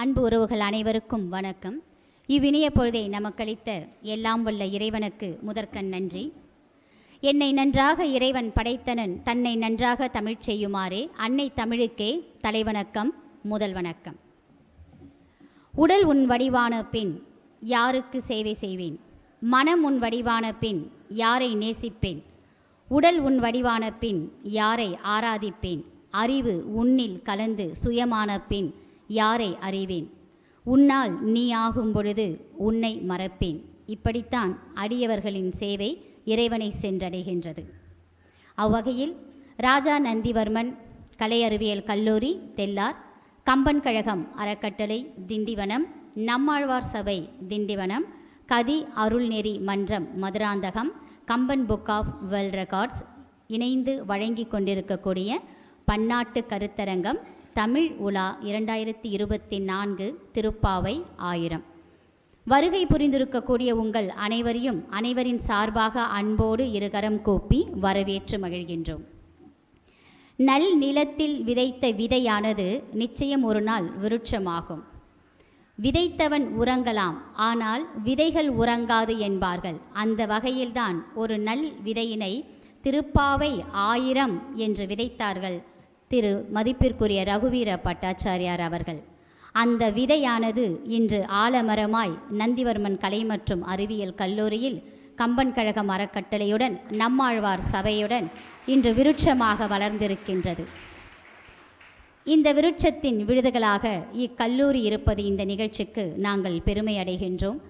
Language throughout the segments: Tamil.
அன்பு உறவுகள் அனைவருக்கும் வணக்கம். இவ்வினிய பொழுதை நமக்களித்த எல்லாம் வல்ல இறைவனுக்கு முதற்கண் நன்றி. என்னை நன்றாக இறைவன் படைத்தனன், தன்னை நன்றாக தமிழ் செய்யுமாறே அன்னை தமிழுக்கே தலைவணக்கம், முதல் வணக்கம். உடல் உன் வடிவான பின் யாருக்கு சேவை செய்வேன், மனம் உன் வடிவான பின் யாரை நேசிப்பேன், உடல் உன் வடிவான பின் யாரை ஆராதிப்பேன், அறிவு உன்னில் கலந்து சுயமான பின் யாரை அறிவேன், உன்னால் நீ ஆகும் பொழுது உன்னை மறப்பேன். இப்படித்தான் அடியவர்களின் சேவை இறைவனை சென்றடைகின்றது. அவ்வகையில் ராஜா நந்திவர்மன் கலை அறிவியல் கல்லூரி தெல்லார், கம்பன் கழகம் அறக்கட்டளை திண்டிவனம், நம்மாழ்வார் சபை திண்டிவனம், கதி அருள்நெறி மன்றம் Madurantakam, Kamban book of world records இணைந்து வழங்கி கொண்டிருக்கக்கூடிய பன்னாட்டு கருத்தரங்கம் தமிழ் உலா 2024 திருப்பாவை 1000 வருகை புரிந்திருக்கக்கூடிய உங்கள் அனைவரின் சார்பாக அன்போடு இருகரம் கூப்பி வரவேற்று மகிழ்கின்றோம். நல் நிலத்தில் விதைத்த விதையானது நிச்சயம் ஒரு நாள் விருட்சமாகும். விதைத்தவன் உறங்கலாம், ஆனால் விதைகள் உறங்காது என்பார்கள். அந்த வகையில்தான் ஒரு நல் விதையினை திருப்பாவை 1000 என்று விதைத்தார்கள் திரு மதிப்பிற்குரிய ரகுவீர பட்டாச்சாரியார் அவர்கள். அந்த விதையானது இன்று ஆலமரமாய் நந்திவர்மன் கலை மற்றும் அறிவியல் கல்லூரியில் கம்பன் கழகம் அறக்கட்டளையுடன் நம்மாழ்வார் சபையுடன் இன்று விருட்சமாக வளர்ந்திருக்கின்றது. இந்த விருட்சத்தின் விழுதுகளாக இக்கல்லூரி இருப்பது இந்த நிகழ்ச்சிக்கு நாங்கள் பெருமை அடைகின்றோம்.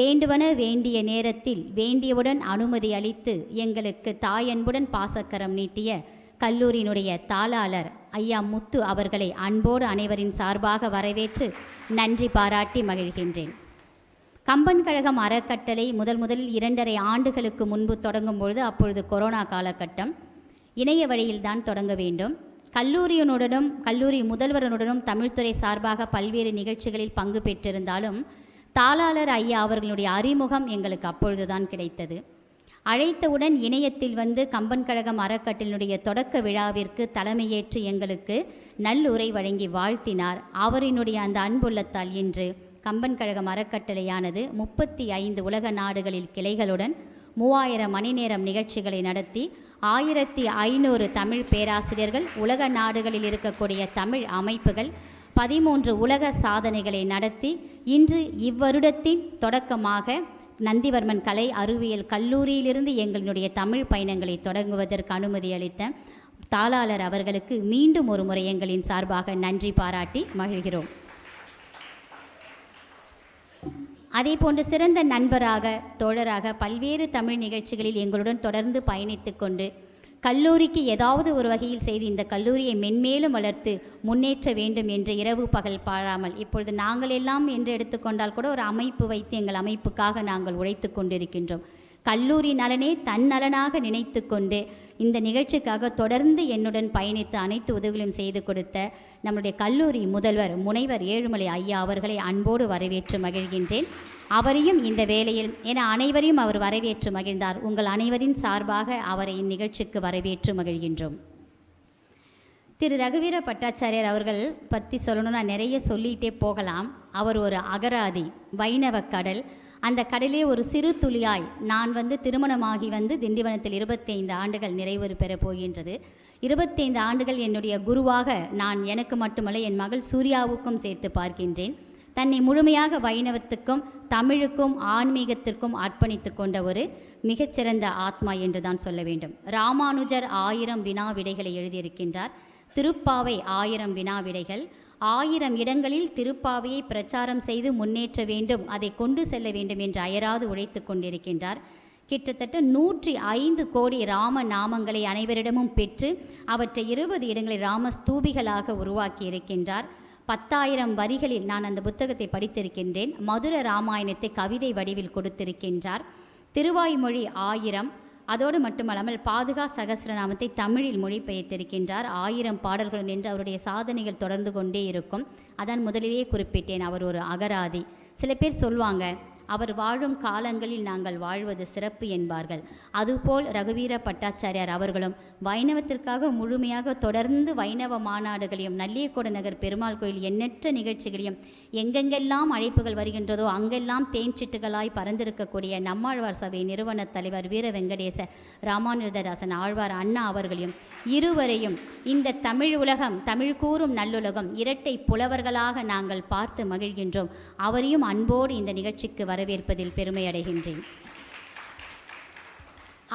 வேண்டுவன வேண்டிய நேரத்தில் வேண்டியவுடன் அனுமதி அளித்து எங்களுக்கு தாயன்புடன் பாசக்கரம் நீட்டிய கல்லூரியினுடைய தாளாளர் ஐயா முத்து அவர்களை அன்போடு அனைவரின் சார்பாக வரவேற்று நன்றி பாராட்டி மகிழ்கின்றேன். கம்பன் கழகம் அறக்கட்டளை முதலில் 2.5 ஆண்டுகளுக்கு முன்பு தொடங்கும் பொழுது அப்பொழுது கொரோனா காலகட்டம், இணைய வழியில்தான் தொடங்க வேண்டும். கல்லூரி முதல்வருடனும் தமிழ்துறை சார்பாக பல்வேறு நிகழ்ச்சிகளில் பங்கு பெற்றிருந்தாலும் தாளாளர் ஐயா அவர்களுடைய அறிமுகம் எங்களுக்கு அப்பொழுதுதான் கிடைத்தது. அழைத்தவுடன் இணையத்தில் வந்து கம்பன் கழகம் அறக்கட்டளையினுடைய தொடக்க விழாவிற்கு தலைமையேற்று எங்களுக்கு நல்லுரை வழங்கி வாழ்த்தினார். அவரினுடைய அந்த அன்புள்ளத்தால் இன்று கம்பன் கழகம் அறக்கட்டளையானது 35 உலக நாடுகளில் கிளைகளுடன் 3000 மணி நேரம் நிகழ்ச்சிகளை நடத்தி 1500 தமிழ் பேராசிரியர்கள், உலக நாடுகளில் இருக்கக்கூடிய தமிழ் அமைப்புகள் 13 உலக சாதனைகளை நடத்தி இன்று இவ்வருடத்தின் தொடக்கமாக நந்திவர்மன் கலை அறிவியல் கல்லூரியிலிருந்து எங்களுடைய தமிழ் பயணங்களை தொடங்குவதற்கு அனுமதி அளித்த தாளாளர் அவர்களுக்கு மீண்டும் ஒரு முறை எங்களின் சார்பாக நன்றி பாராட்டி மகிழ்கிறோம். அதே போன்று சிறந்த நண்பராக தோழராக பல்வேறு தமிழ் நிகழ்ச்சிகளில் எங்களுடன் தொடர்ந்து பயணித்து கொண்டு கல்லூரிக்கு ஏதாவது ஒரு வகையில் செய்து இந்த கல்லூரியை மென்மேலும் வளர்த்து முன்னேற்ற வேண்டும் என்று இரவு பகல் பாழாமல் இப்பொழுது நாங்கள் எல்லாம் என்று எடுத்துக்கொண்டால் கூட ஒரு அமைப்பு வைத்து எங்கள் அமைப்புக்காக நாங்கள் உழைத்து கொண்டிருக்கின்றோம். கல்லூரி நலனே தன் நலனாக நினைத்து கொண்டு இந்த நிகழ்ச்சிக்காக தொடர்ந்து என்னுடன் பயணித்து அனைத்து உதவிகளையும் செய்து கொடுத்த நம்முடைய கல்லூரி முதல்வர் முனைவர் ஏழுமலை ஐயா அவர்களை அன்போடு வரவேற்று மகிழ்கின்றேன். அவரையும் இந்த வேளையில் என அனைவரையும் அவர் வரவேற்று மகிழ்ந்தார். உங்கள் அனைவரின் சார்பாக அவரை இந்நிகழ்ச்சிக்கு வரவேற்று மகிழ்கின்றோம். திரு ரகுவீர பட்டாச்சாரியார் அவர்கள் பற்றி சொல்லணும்னா நிறைய சொல்லிகிட்டே போகலாம். அவர் ஒரு அகராதி, வைணவ கடல். அந்த கடலே ஒரு சிறு துளியாய் நான் திருமணமாகி திண்டிவனத்தில் 25 ஆண்டுகள் நிறைவு பெறப் போகின்றது. 25 ஆண்டுகள் என்னுடைய குருவாக நான் எனக்கு மட்டுமல்ல என் மகள் சூர்யாவுக்கும் சேர்த்து பார்க்கின்றேன். தன்னை முழுமையாக வைணவத்துக்கும் தமிழுக்கும் ஆன்மீகத்திற்கும் அர்ப்பணித்து கொண்ட ஒரு மிகச்சிறந்த ஆத்மா என்று தான் சொல்ல வேண்டும். ராமானுஜர் 1000 வினா விடைகளை எழுதியிருக்கின்றார். திருப்பாவை 1000 வினா விடைகள். 1000 இடங்களில் திருப்பாவையை பிரச்சாரம் செய்து முன்னேற்ற வேண்டும், அதை கொண்டு செல்ல வேண்டும் என்று அயராது உழைத்து கொண்டிருக்கின்றார். கிட்டத்தட்ட 105 கோடி ராம நாமங்களை அனைவரிடமும் பெற்று அவற்றை 20 இடங்களில் ராமஸ்தூபிகளாக உருவாக்கி இருக்கின்றார். 10,000 வரிகளில் நான் அந்த புத்தகத்தை படித்திருக்கின்றேன். மதுர ராமாயணத்தை கவிதை வடிவில் கொடுத்திருக்கின்றார். திருவாய்மொழி 1000, அதோடு மட்டுமல்லாமல் பாதுகா சகஸ்ரநாமத்தை தமிழில் மொழிபெயர்த்திருக்கின்றார். 1000 பாடல்கள் என்று அவருடைய சாதனைகள் தொடர்ந்து கொண்டே இருக்கும். அதான் முதலிலேயே குறிப்பிட்டேன், அவர் ஒரு அகராதி. சில பேர் சொல்லுவாங்க அவர் வாழும் காலங்களில் நாங்கள் வாழ்வது சிறப்பு என்பார்கள். அதுபோல் ரகுவீர பட்டாச்சாரியார் அவர்களும் வைணவத்திற்காக முழுமையாக தொடர்ந்து வைணவ மாநாடுகளையும் நல்லியக்கோடு நகர் பெருமாள் கோயில் எண்ணற்ற நிகழ்ச்சிகளையும் எங்கெங்கெல்லாம் அழைப்புகள் வருகின்றதோ அங்கெல்லாம் தேன்சிட்டுகளாய் பறந்திருக்கக்கூடிய நம்மாழ்வார் சபை நிறுவன தலைவர் வீர வெங்கடேச ராமானுஜதாசன் ஆழ்வார் அண்ணா அவர்களையும் இருவரையும் இந்த தமிழ் உலகம், தமிழ் கூறும் நல்லுலகம் இரட்டை புலவர்களாக நாங்கள் பார்த்து மகிழ்கின்றோம். அவரையும் அன்போடு இந்த நிகழ்ச்சிக்கு வரவேற்பதில் பெருமை அடைகின்றேன்.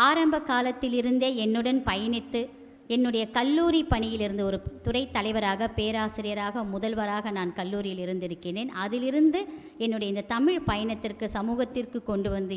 ஆரம்ப காலத்திலிருந்தே என்னுடன் பயணித்து என்னுடைய கல்லூரி பணியிலிருந்து ஒரு துறை தலைவராக, பேராசிரியராக, முதல்வராக நான் கல்லூரியில் இருந்திருக்கிறேன். அதிலிருந்து என்னுடைய இந்த தமிழ் பயணத்திற்கு, சமூகத்திற்கு கொண்டு வந்து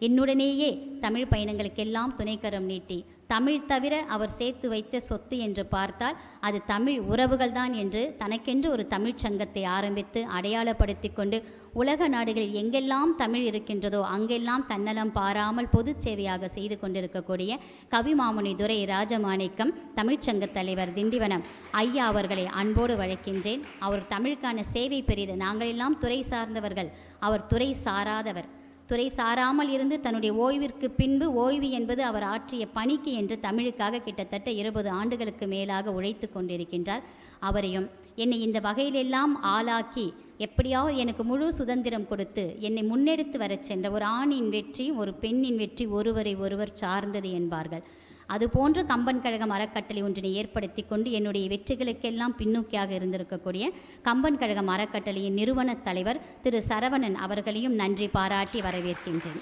என்னுடனேயே தமிழ் பயணங்களுக்கெல்லாம் துணைக்கரம் நீட்டி, தமிழ் தவிர அவர் சேர்த்து வைத்த சொத்து என்று பார்த்தால் அது தமிழ் உறவுகள் தான் என்று தனக்கென்று ஒரு தமிழ்ச் சங்கத்தை ஆரம்பித்து அடையாளப்படுத்தி கொண்டு உலக நாடுகளில் எங்கெல்லாம் தமிழ் இருக்கின்றதோ அங்கெல்லாம் தன்னலம் பாராமல் பொது சேவையாக செய்து கொண்டிருக்கக்கூடிய கவிமாமுனி துரை ராஜமாணிக்கம் தமிழ்ச்சங்க தலைவர் திண்டிவனம் ஐயா அவர்களை அன்போடு வழக்கின்றேன். அவர் தமிழுக்கான சேவை பெரிது. நாங்கள் எல்லாம் துறை சார்ந்தவர்கள், அவர் துறை சாராதவர். துறை சாராமல் இருந்து தன்னுடைய ஓய்விற்கு பின்பு ஓய்வு என்பது அவர் ஆற்றிய பணிக்கு என்று தமிழுக்காக கிட்டத்தட்ட 20 ஆண்டுகளுக்கு மேலாக உழைத்து கொண்டிருக்கின்றார். அவரையும் என்னை இந்த வகையிலெல்லாம் ஆளாக்கி எப்படியாவது எனக்கு முழு சுதந்திரம் கொடுத்து என்னை முன்னெடுத்து வரச் சென்ற ஒரு ஆணின் வெற்றி, ஒரு பெண்ணின் வெற்றி ஒருவரை ஒருவர் சார்ந்தது என்பார்கள். அதுபோன்று கம்பன் கழகம் அறக்கட்டளை ஒன்றினை ஏற்படுத்தி கொண்டு என்னுடைய வெற்றிகளுக்கெல்லாம் பின்னோக்கியாக இருந்திருக்கக்கூடிய கம்பன் கழகம் அறக்கட்டளையின் நிறுவன தலைவர் திரு சரவணன் அவர்களையும் நன்றி பாராட்டி வரவேற்கின்றேன்.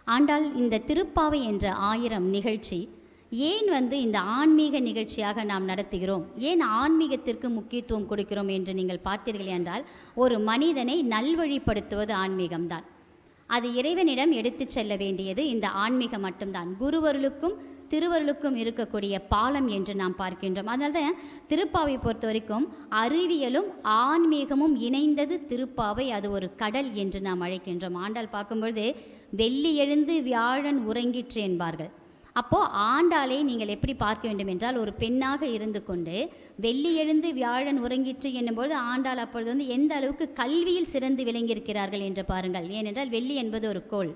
ஆண்டால் இந்த திருப்பாவை என்ற 1000 நிகழ்ச்சி ஏன் இந்த ஆன்மீக நிகழ்ச்சியாக நாம் நடத்துகிறோம், ஏன் ஆன்மீகத்திற்கு முக்கியத்துவம் கொடுக்கிறோம் என்று நீங்கள் பார்த்தீர்கள் என்றால், ஒரு மனிதனை நல்வழிப்படுத்துவது ஆன்மீகம்தான். அது இறைவனிடம் எடுத்து செல்ல வேண்டியது இந்த ஆன்மீகம் மட்டும்தான். குருவருளுக்கும் திருவருளுக்கும் இருக்கக்கூடிய பாலம் என்று நாம் பார்க்கின்றோம். அதனால்தான் திருப்பாவை பொறுத்த வரைக்கும் அறிவியலும் ஆன்மீகமும் இணைந்தது திருப்பாவை. அது ஒரு கடல் என்று நாம் அழைக்கின்றோம். ஆண்டாள் பார்க்கும்பொழுது வெள்ளி எழுந்து வியாழன் உறங்கிற்று என்பார்கள். அப்போது ஆண்டாளை நீங்கள் எப்படி பார்க்க வேண்டும் என்றால், ஒரு பெண்ணாக இருந்து கொண்டு வெள்ளி எழுந்து வியாழன் உறங்கிற்று என்னும்போது ஆண்டாள் அப்பொழுது எந்த அளவுக்கு கல்வியில் சிறந்து விளங்கியிருக்கிறார்கள் என்று பாருங்கள். ஏனென்றால் வெள்ளி என்பது ஒரு கோள்.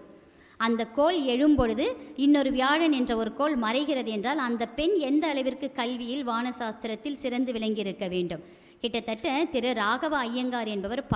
அந்த கோள் எழும்பொழுது இன்னொரு வியாழன் என்ற ஒரு கோள் மறைகிறது என்றால் அந்த பெண் எந்த அளவிற்கு கல்வியில் வானசாஸ்திரத்தில் சிறந்து விளங்கியிருக்க வேண்டும். கிட்டத்தட்ட திரு ராகவ ஐயங்கார் என்பவர்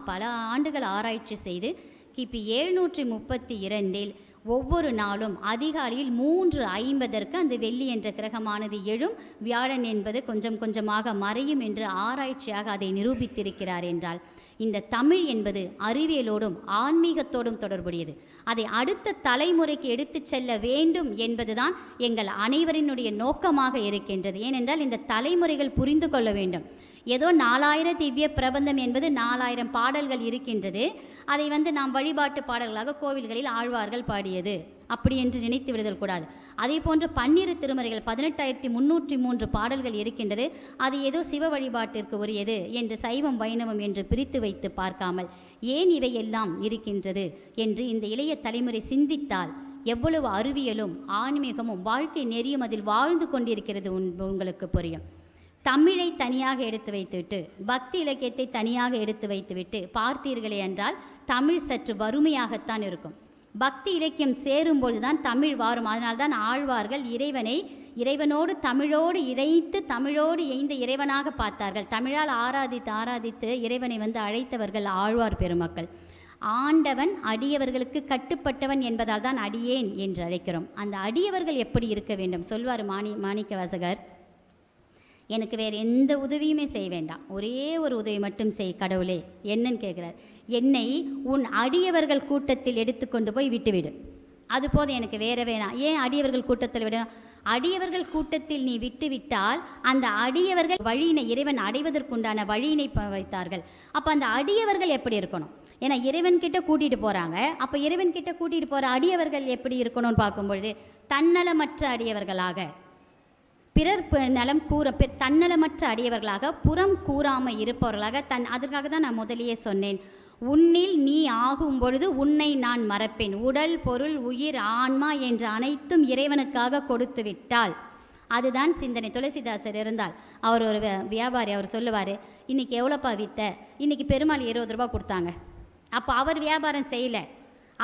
பல ஆண்டுகள் ஆராய்ச்சி செய்து கிபி 732 ஒவ்வொரு நாளும் அதிகாலையில் 3:50 அந்த வெள்ளி என்ற கிரகமானது எழும், வியாழன் என்பது கொஞ்சம் கொஞ்சமாக மறையும் என்று ஆராய்ச்சியாக அதை நிரூபித்திருக்கிறார். என்றால் இந்த தமிழ் என்பது அறிவியலோடும் ஆன்மீகத்தோடும் தொடர்புடையது. அதை அடுத்த தலைமுறைக்கு எடுத்து செல்ல வேண்டும் என்பதுதான் எங்கள் அனைவரினுடைய நோக்கமாக இருக்கின்றது. ஏனென்றால் இந்த தலைமுறைகள் புரிந்து கொள்ள வேண்டும். ஏதோ 4000 திவ்ய பிரபந்தம் என்பது 4000 பாடல்கள் இருக்கின்றது. அதை நாம் வழிபாட்டு பாடல்களாக கோவில்களில் ஆழ்வார்கள் பாடியது அப்படி என்று நினைத்து விடுதல் கூடாது. அதே போன்று 12 திருமறைகள் 18,303 பாடல்கள் இருக்கின்றது. அது ஏதோ சிவ வழிபாட்டிற்கு உரியது என்று சைவம் வைணவம் என்று பிரித்து வைத்து பார்க்காமல் ஏன் இவையெல்லாம் இருக்கின்றது என்று இந்த இளைய தலைமுறை சிந்தித்தால் எவ்வளவு அறிவியலும் ஆன்மீகமும் வாழ்க்கை நெறியும் அதில் வாழ்ந்து கொண்டிருக்கிறது உங்களுக்கு புரியும். தமிழை தனியாக எடுத்து வைத்துவிட்டு பக்தி இலக்கியத்தை தனியாக எடுத்து வைத்துவிட்டு பார்த்தீர்களே என்றால் தமிழ் சற்று வறுமையாகத்தான் இருக்கும். பக்தி இலக்கியம் சேரும்பொழுது தான் தமிழ் வாரும். அதனால்தான் ஆழ்வார்கள் இறைவனோடு தமிழோடு இணைத்து தமிழோடு இணைந்த இறைவனாக பார்த்தார்கள். தமிழால் ஆராதித்து இறைவனை அழைத்தவர்கள் ஆழ்வார் பெருமக்கள். ஆண்டவன் அடியவர்களுக்கு கட்டுப்பட்டவன் என்பதால் தான் அடியேன் என்று அழைக்கிறோம். அந்த அடியவர்கள் எப்படி இருக்க வேண்டும் சொல்வார் மாணிக்க வாசகர். எனக்கு வேறு எந்த உதவியுமே செய்ய வேண்டாம், ஒரே ஒரு உதவி மட்டும் செய் கடவுளே. என்னன்னு கேட்குறார். என்னை உன் அடியவர்கள் கூட்டத்தில் எடுத்துக்கொண்டு போய் விட்டுவிடு, அது போதும், எனக்கு வேற வேணாம். ஏன் அடியவர்கள் கூட்டத்தில் விடணும்? அடியவர்கள் கூட்டத்தில் நீ விட்டுவிட்டால் அந்த அடியவர்கள் வழியினை இறைவன் அடைவதற்குண்டான வழியினை வைத்தார்கள். அப்போ அந்த அடியவர்கள் எப்படி இருக்கணும்? ஏன்னா இறைவன்கிட்ட கூட்டிகிட்டு போகிறாங்க. அப்போ இறைவன்கிட்ட கூட்டிகிட்டு போகிற அடியவர்கள் எப்படி இருக்கணும்னு பார்க்கும்பொழுது தன்னலமற்ற அடியவர்களாக, பிறர் நலம் தன்னலமற்ற அடியவர்களாக, புறம் கூறாமல் இருப்பவர்களாக அதற்காக தான் நான் முதலியே சொன்னேன், உன்னில் நீ ஆகும் பொழுது உன்னை நான் மறப்பேன். உடல் பொருள் உயிர் ஆன்மா என்ற அனைத்தும் இறைவனுக்காக கொடுத்து விட்டால் அதுதான் சிந்தனை. துளசிதாசர் இருந்தால் அவர் ஒரு வியாபாரி, அவர் சொல்லுவார், இன்றைக்கி எவ்வளோப்பா விற்ற, இன்றைக்கி பெருமாள் 20 ரூபா கொடுத்தாங்க. அப்போ அவர் வியாபாரம் செய்யலை,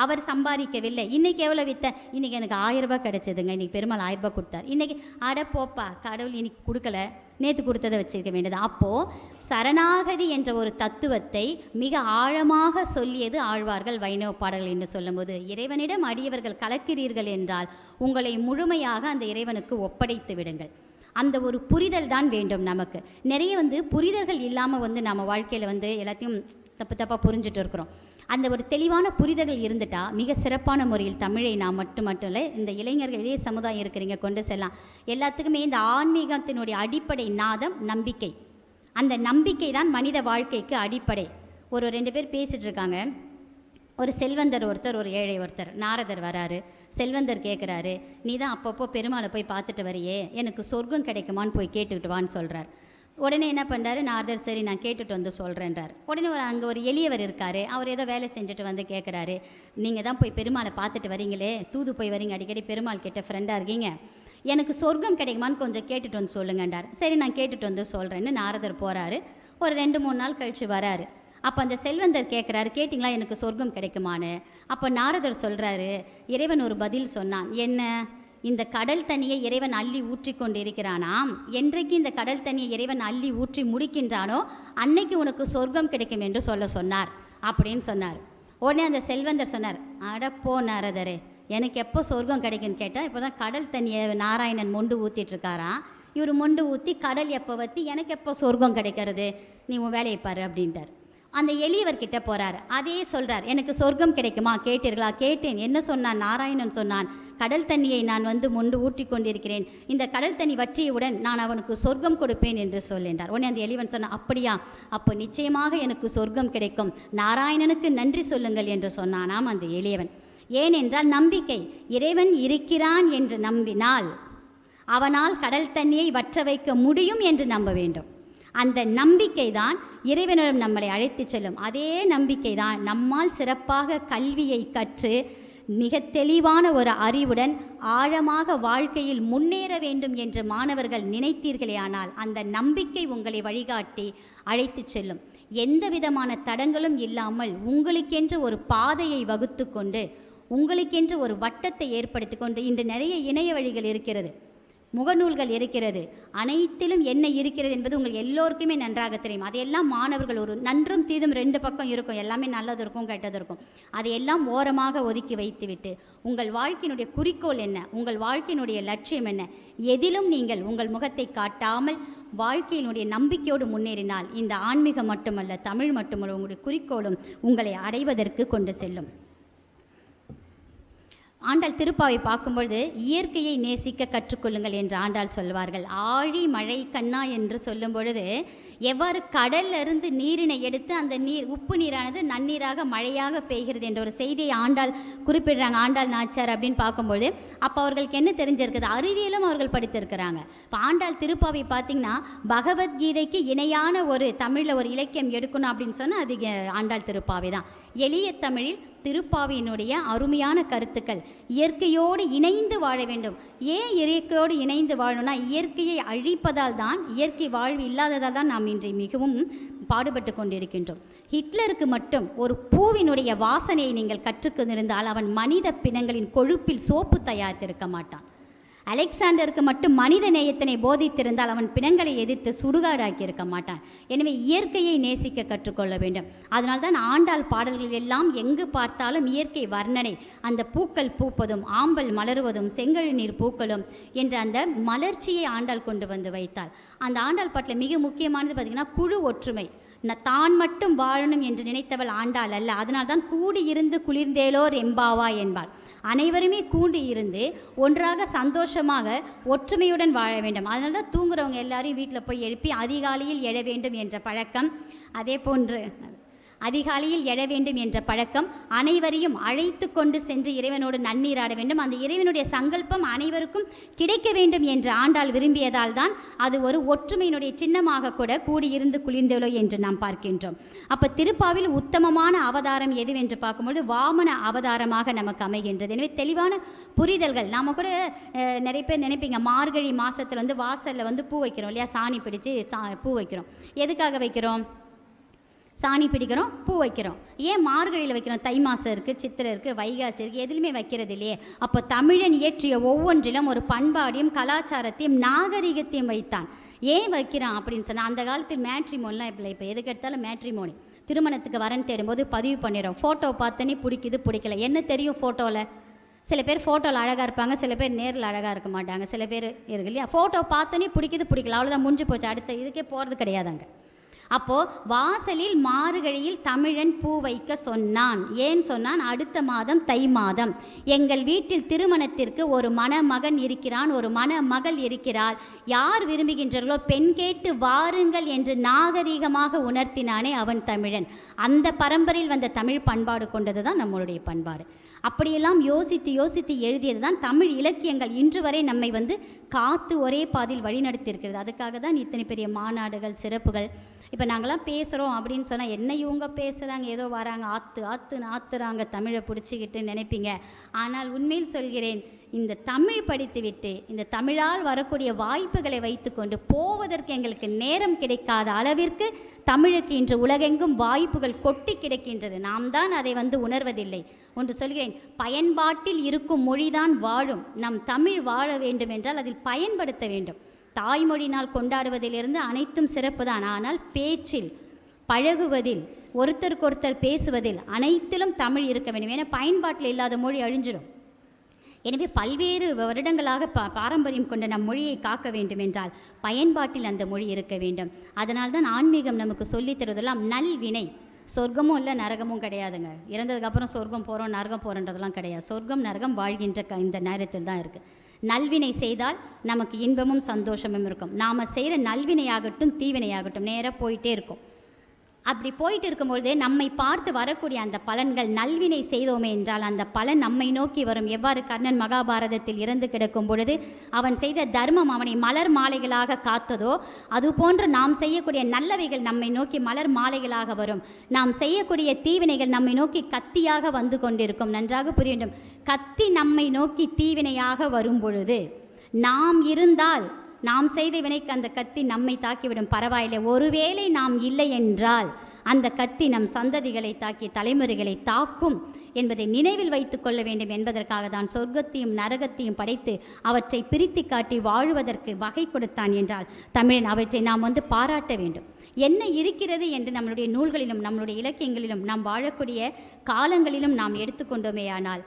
அவர் சம்பாதிக்கவில்லை. இன்றைக்கி எவ்வளோ விற்ற, இன்றைக்கி எனக்கு 1000 ரூபாய் கிடச்சிதுங்க, இன்றைக்கி பெருமாள் 1000 ரூபாய் கொடுத்தார். இன்றைக்கி அட போப்பா, கடவுள் இன்றைக்கி கொடுக்கல, நேற்று கொடுத்ததை வச்சுருக்க வேண்டியது. அப்போது சரணாகதி என்ற ஒரு தத்துவத்தை மிக ஆழமாக சொல்லியது ஆழ்வார்கள் வைணவ பாடல்கள் என்று சொல்லும்போது, இறைவனிடம் அடியவர்கள் கலக்கிறீர்கள் என்றால் உங்களை முழுமையாக அந்த இறைவனுக்கு ஒப்படைத்து விடுங்கள். அந்த ஒரு புரிதல் தான் வேண்டும் நமக்கு. நிறைய புரிதல்கள் இல்லாமல் நம்ம வாழ்க்கையில் எல்லாத்தையும் தப்பாக புரிஞ்சுட்டு இருக்கிறோம். அந்த ஒரு தெளிவான புரிதல்கள் இருந்துட்டால் மிக சிறப்பான முறையில் தமிழை நாம் மட்டும் இல்லை, இந்த இளைஞர்கள் இதே சமுதாயம் இருக்கிறீங்க கொண்டு செல்லலாம். எல்லாத்துக்குமே இந்த ஆன்மீகத்தினுடைய அடிப்படை நாதம் நம்பிக்கை. அந்த நம்பிக்கை தான் மனித வாழ்க்கைக்கு அடிப்படை. ஒரு 2 பேர் பேசிகிட்டு இருக்காங்க. ஒரு செல்வந்தர் ஒருத்தர், ஒரு ஏழை ஒருத்தர். நாரதர் வராரு. செல்வந்தர் கேட்குறாரு, நீ தான் அப்பப்போ பெருமாளை போய் பார்த்துட்டு வரையே, எனக்கு சொர்க்கம் கிடைக்குமான்னு போய் கேட்டுக்கிட்டு வான்னு சொல்கிறார். உடனே என்ன பண்ணுறாரு நாரதர், சரி நான் கேட்டுட்டு வந்து சொல்கிறேன்றார். உடனே அங்கே ஒரு எளியவர் இருக்கார். அவர் ஏதோ வேலை செஞ்சுட்டு வந்து கேட்குறாரு, நீங்கள் தான் போய் பெருமாளை பார்த்துட்டு வரீங்களே, தூது போய் வரீங்க, அடிக்கடி பெருமாள் கிட்ட ஃப்ரெண்டாக இருக்கீங்க, எனக்கு சொர்க்கம் கிடைக்குமான்னு கொஞ்சம் கேட்டுட்டு வந்து சொல்லுங்கன்றார். சரி நான் கேட்டுட்டு வந்து சொல்கிறேன்னு நாரதர் போகிறாரு. ஒரு 2-3 நாள் கழித்து வராரு. அப்போ அந்த செல்வந்தர் கேட்குறாரு, கேட்டிங்களா எனக்கு சொர்க்கம் கிடைக்குமான்னு? அப்போ நாரதர் சொல்கிறாரு, இறைவன் ஒரு பதில் சொன்னான். என்ன? இந்த கடல் தண்ணியை இறைவன் அள்ளி ஊற்றி கொண்டு இருக்கிறானாம். என்றைக்கு இந்த கடல் தண்ணியை இறைவன் அள்ளி ஊற்றி முடிக்கின்றானோ அன்னைக்கு உனக்கு சொர்க்கம் கிடைக்கும் என்று சொன்னார் அப்படின்னு சொன்னார். உடனே அந்த செல்வந்தர் சொன்னார், அடப்போ நாரதரே, எனக்கு எப்போ சொர்க்கம் கிடைக்குன்னு கேட்டால், இப்போ தான் கடல் தண்ணியை நாராயணன் மொண்டு ஊற்றிட்டுருக்காராம். இவர் மொண்டு ஊற்றி கடல் எப்போ வற்றி எனக்கு எப்போ சொர்க்கம் கிடைக்கிறது, நீ உன் வேலையை பாரு அப்படின்ட்டார். அந்த எளியவர்கிட்ட போகிறார். அதே சொல்கிறார், எனக்கு சொர்க்கம் கிடைக்குமா கேட்டீர்களா? கேட்டேன். என்ன சொன்னான்? நாராயணன் சொன்னான், கடல் தண்ணியை நான் மொண்டு ஊற்றி கொண்டிருக்கிறேன், இந்த கடல் தண்ணி வற்றியவுடன் நான் அவனுக்கு சொர்க்கம் கொடுப்பேன் என்று சொல்லின்றார். உடனே அந்த எளியவன் சொன்னான், அப்படியா, அப்போ நிச்சயமாக எனக்கு சொர்க்கம் கிடைக்கும், நாராயணனுக்கு நன்றி சொல்லுங்கள் என்று சொன்னானாம் அந்த எளியவன். ஏனென்றால் நம்பிக்கை. இறைவன் இருக்கிறான் என்று நம்பினால் அவனால் கடல் தண்ணியை வற்ற வைக்க முடியும் என்று நம்ப வேண்டும். அந்த நம்பிக்கை தான் இறைவனிடம் நம்மளை அழைத்து செல்லும். அதே நம்பிக்கை தான் நம்மால் சிறப்பாக கல்வியை கற்று மிக தெளிவான ஒரு அறிவுடன் ஆழமாக வாழ்க்கையில் முன்னேற வேண்டும் என்று மாணவர்கள் நினைத்தீர்களே, ஆனால் அந்த நம்பிக்கை உங்களை வழிகாட்டி அழைத்து செல்லும். எந்த விதமான தடங்களும் இல்லாமல் உங்களுக்கென்று ஒரு பாதையை வகுத்து கொண்டு, உங்களுக்கென்று ஒரு வட்டத்தை ஏற்படுத்தி கொண்டு, இன்று நிறைய இணைய வழிகள் இருக்கிறது, முகநூல்கள் இருக்கிறது, அனைத்திலும் என்ன இருக்கிறது என்பது உங்கள் எல்லோருக்குமே நன்றாக தெரியும். அதையெல்லாம் மாணவர்கள், ஒரு நன்றும் தீதும் 2 பக்கம் இருக்கும், எல்லாமே நல்லது இருக்கும் கெட்டது இருக்கும், அதையெல்லாம் ஓரமாக ஒதுக்கி வைத்துவிட்டு உங்கள் வாழ்க்கையினுடைய குறிக்கோள் என்ன, உங்கள் வாழ்க்கையினுடைய லட்சியம் என்ன, எதிலும் நீங்கள் உங்கள் முகத்தை காட்டாமல் வாழ்க்கையினுடைய நம்பிக்கையோடு முன்னேறினால் இந்த ஆன்மீகம் மட்டுமல்ல, தமிழ் மட்டுமல்ல, உங்களுடைய குறிக்கோளும் உங்களை அடைவதற்கு கொண்டு செல்லும். ஆண்டாள் திருப்பாவை பார்க்கும்பொழுது இயற்கையை நேசிக்க கற்றுக்கொள்ளுங்கள் என்று ஆண்டாள் சொல்வார்கள். ஆழி மழை கண்ணா என்று சொல்லும் பொழுது எவ்வாறு கடல்லிருந்து நீரினை எடுத்து அந்த நீர், உப்பு நீரானது நன்னீராக மழையாக பெய்கிறது என்ற ஒரு செய்தியை ஆண்டாள் குறிப்பிடுறாங்க, ஆண்டாள் நாச்சியார் அப்படின்னு பார்க்கும்பொழுது. அப்போ அவர்களுக்கு என்ன தெரிஞ்சிருக்குது? அறிவியலும் அவர்கள் படித்திருக்கிறாங்க. இப்போ ஆண்டாள் திருப்பாவை பார்த்திங்கன்னா பகவத்கீதைக்கு இணையான ஒரு தமிழில் ஒரு இலக்கியம் எடுக்கணும் அப்படின்னு சொன்னால் அது ஆண்டாள் திருப்பாவை தான். எளிய தமிழில் திருப்பாவியினுடைய அருமையான கருத்துக்கள். இயற்கையோடு இணைந்து வாழ வேண்டும். ஏன் இயற்கையோடு இணைந்து வாழணும்னா, இயற்கையை அழிப்பதால் தான், இயற்கை வாழ்வு இல்லாததால் தான் நாம் இன்றை மிகவும் பாடுபட்டு கொண்டிருக்கின்றோம். ஹிட்லருக்கு மட்டும் ஒரு பூவினுடைய வாசனையை நீங்கள் கற்றுக்கொண்டிருந்தால் அவன் மனித பிணங்களின் கொழுப்பில் சோப்பு தயாரித்திருக்க மாட்டான். அலெக்சாண்டருக்கு மட்டும் மனித நேயத்தினை போதித்திருந்தால் அவன் பிணங்களை எதிர்த்து சுடுகாடாக்கி இருக்க மாட்டான். எனவே இயற்கையை நேசிக்க கற்றுக்கொள்ள வேண்டும். அதனால்தான் ஆண்டாள் பாடல்கள் எல்லாம் எங்கு பார்த்தாலும் இயற்கை வர்ணனை, அந்த பூக்கள் பூப்பதும் ஆம்பல் மலருவதும் செங்கழு நீர் பூக்களும் என்ற அந்த மலர்ச்சியை ஆண்டாள் கொண்டு வந்து வைத்தாள். அந்த ஆண்டாள் பாட்டில் மிக முக்கியமானது பார்த்திங்கன்னா குழு ஒற்றுமை. தான் மட்டும் வாழணும் என்று நினைத்தவள் ஆண்டாள் அல்ல. அதனால்தான் கூடியிருந்து குளிர்ந்தேலோர் எம்பாவா என்பாள். அனைவருமே கூடி இருந்து ஒன்றாக சந்தோஷமாக ஒற்றுமையுடன் வாழ வேண்டும். அதனால தான் தூங்குறவங்க எல்லாரையும் வீட்டில் போய் எழுப்பி அதிகாலையில் எழ வேண்டும் என்ற பழக்கம். அதே போன்று அதிகாலையில் எழ வேண்டும் என்ற பழக்கம், அனைவரையும் அழைத்து கொண்டு சென்று இறைவனோடு நன்னீராட வேண்டும், அந்த இறைவனுடைய சங்கல்பம் அனைவருக்கும் கிடைக்க வேண்டும் என்று ஆண்டாள் விரும்பியதால் தான் அது ஒரு ஒற்றுமையினுடைய சின்னமாக கூட கூடியிருந்து குளிர்ந்தெழோ என்று நாம் பார்க்கின்றோம். அப்போ திருப்பாவில் உத்தமமான அவதாரம் எதுவென்று பார்க்கும்போது வாமன அவதாரமாக நமக்கு அமைகின்றது. எனவே தெளிவான புரிதல்கள். நாம் கூட நிறைய பேர் நினைப்பீங்க, மார்கழி மாதத்தில் வந்து வாசலில் பூ வைக்கிறோம் இல்லையா, சாணி பிடிச்சு பூ வைக்கிறோம். எதுக்காக வைக்கிறோம்? சாணி பிடிக்கிறோம், பூ வைக்கிறோம். ஏன் மார்கழியில் வைக்கிறோம்? தை மாதம் இருக்குது, சித்திரை இருக்குது, வைகாசி இருக்குது, எதுலையுமே வைக்கிறது இல்லையே. அப்போ தமிழன் இயற்றிய ஒவ்வொன்றிலும் ஒரு பண்பாடையும் கலாச்சாரத்தையும் நாகரிகத்தையும் வைத்தான். ஏன் வைக்கிறான் அப்படின்னு சொன்னால், அந்த காலத்தில் மேட்ரிமோனிலாம் இப்போ எதுக்கு எடுத்தாலும் மேட்ரிமோனி, திருமணத்துக்கு வரன் தேடும்போது பதிவு பண்ணிடுறோம். ஃபோட்டோ பார்த்தோன்னே பிடிக்குது பிடிக்கல, என்ன தெரியும் ஃபோட்டோவில்? சில பேர் ஃபோட்டோவில் அழகாக இருப்பாங்க, சில பேர் நேரில் அழகாக இருக்க மாட்டாங்க, சில பேர் இருக்கு இல்லையா. ஃபோட்டோ பார்த்தோன்னே பிடிக்குது பிடிக்கல, அவ்வளோதான், முடிஞ்சு போச்சு, அடுத்த இதுக்கே போகிறது கிடையாதாங்க. அப்போது வாசலில் மார்கழியில் தமிழன் பூ வைக்க சொன்னான். ஏன் சொன்னான்? அடுத்த மாதம் தை மாதம் எங்கள் வீட்டில் திருமணத்திற்கு ஒரு மணமகன் இருக்கிறான், ஒரு மணமகள் இருக்கிறாள், யார் விரும்புகின்றார்களோ பெண் கேட்டு வாருங்கள் என்று நாகரீகமாக உணர்த்தினானே அவன் தமிழன். அந்த பரம்பரையில் வந்த தமிழ் பண்பாடு கொண்டது தான் நம்மளுடைய பண்பாடு. அப்படியெல்லாம் யோசித்து யோசித்து எழுதியது தான் தமிழ் இலக்கியங்கள் இன்று வரை நம்மை காத்து ஒரே பாதையில் வழிநடத்தியிருக்கிறது. அதுக்காக தான் இத்தனை பெரிய மாநாடுகள், சிறப்புகள். இப்போ நாங்களாம் பேசுகிறோம் அப்படின்னு சொன்னால், என்ன இவங்க பேசுகிறாங்க, ஏதோ வராங்க ஆத்துறாங்க தமிழை பிடிச்சிக்கிட்டு நினைப்பீங்க. ஆனால் உண்மையில் சொல்கிறேன், இந்த தமிழ் படித்துவிட்டு இந்த தமிழால் வரக்கூடிய வாய்ப்புகளை வைத்துக்கொண்டு போவதற்கு எங்களுக்கு நேரம் கிடைக்காத அளவிற்கு தமிழுக்கு இன்று உலகெங்கும் வாய்ப்புகள் கொட்டி கிடக்கின்றது. நாம் தான் அதை உணர்வதில்லை. ஒன்று சொல்கிறேன், பயன்பாட்டில் இருக்கும் மொழிதான் வாழும். நம் தமிழ் வாழ வேண்டும் என்றால் அதில் பயன்படுத்த வேண்டும். தாய்மொழினால் கொண்டாடுவதிலிருந்து அனைத்தும் சிறப்பு தான். ஆனால் பேச்சில், பழகுவதில், ஒருத்தருக்கொருத்தர் பேசுவதில் அனைத்திலும் தமிழ் இருக்க வேண்டும். ஏன்னா பயன்பாட்டில் இல்லாத மொழி அழிஞ்சிடும். எனவே பல்வேறு வருடங்களாக பாரம்பரியம் கொண்ட நம் மொழியை காக்க வேண்டும் என்றால் பயன்பாட்டில் அந்த மொழி இருக்க வேண்டும். அதனால்தான் ஆன்மீகம் நமக்கு சொல்லித் தருவதெல்லாம் நல்வினை. சொர்க்கமும் இல்லை, நரகமும் கிடையாதுங்க. இறந்ததுக்கப்புறம் சொர்க்கம் போகிறோம் நரகம் போகிறன்றதெல்லாம் கிடையாது. சொர்க்கம் நரகம் வாழ்கின்ற இந்த நேரத்தில் தான் இருக்குது. நல்வினை செய்தால் நமக்கு இன்பமும் சந்தோஷமும் இருக்கும். நாம் செய்கிற நல்வினையாகட்டும் தீவினையாகட்டும் நேராக போயிட்டே இருக்கும். அப்படி போயிட்டு இருக்கும்பொழுது நம்மை பார்த்து வரக்கூடிய அந்த பலன்கள், நல்வினை செய்தோமே என்றால் அந்த பலன் நம்மை நோக்கி வரும். எவ்வாறு கர்ணன் மகாபாரதத்தில் இறந்து கிடக்கும் பொழுது அவன் செய்த தர்மம் அவனை மலர் மாலைகளாக காத்ததோ, அதுபோன்று நாம் செய்யக்கூடிய நல்லவைகள் நம்மை நோக்கி மலர் மாலைகளாக வரும். நாம் செய்யக்கூடிய தீவினைகள் நம்மை நோக்கி கத்தியாக வந்து கொண்டிருக்கும். நன்றாக புரிய வேண்டும். கத்தி நம்மை நோக்கி தீவினையாக வரும் பொழுது நாம் இருந்தால், நாம் செய்த வினைக்கு அந்த கத்தி நம்மை தாக்கிவிடும். பரவாயில்லை, ஒருவேளை நாம் இல்லை என்றால் அந்த கத்தி நம் சந்ததிகளை தாக்கி தலைமுறைகளை தாக்கும் என்பதை நினைவில் வைத்து கொள்ள வேண்டும் என்பதற்காக தான் சொர்க்கத்தையும் நரகத்தையும் படைத்து அவற்றை பிரித்து காட்டி வாழுவதற்கு வகை கொடுத்தான் என்றால் தமிழன் அவற்றை நாம் பாராட்ட வேண்டும். என்ன இருக்கிறது என்று நம்மளுடைய நூல்களிலும் நம்மளுடைய இலக்கியங்களிலும் நாம் வாழக்கூடிய காலங்களிலும் நாம் எடுத்துக்கொண்டோமேயானால்,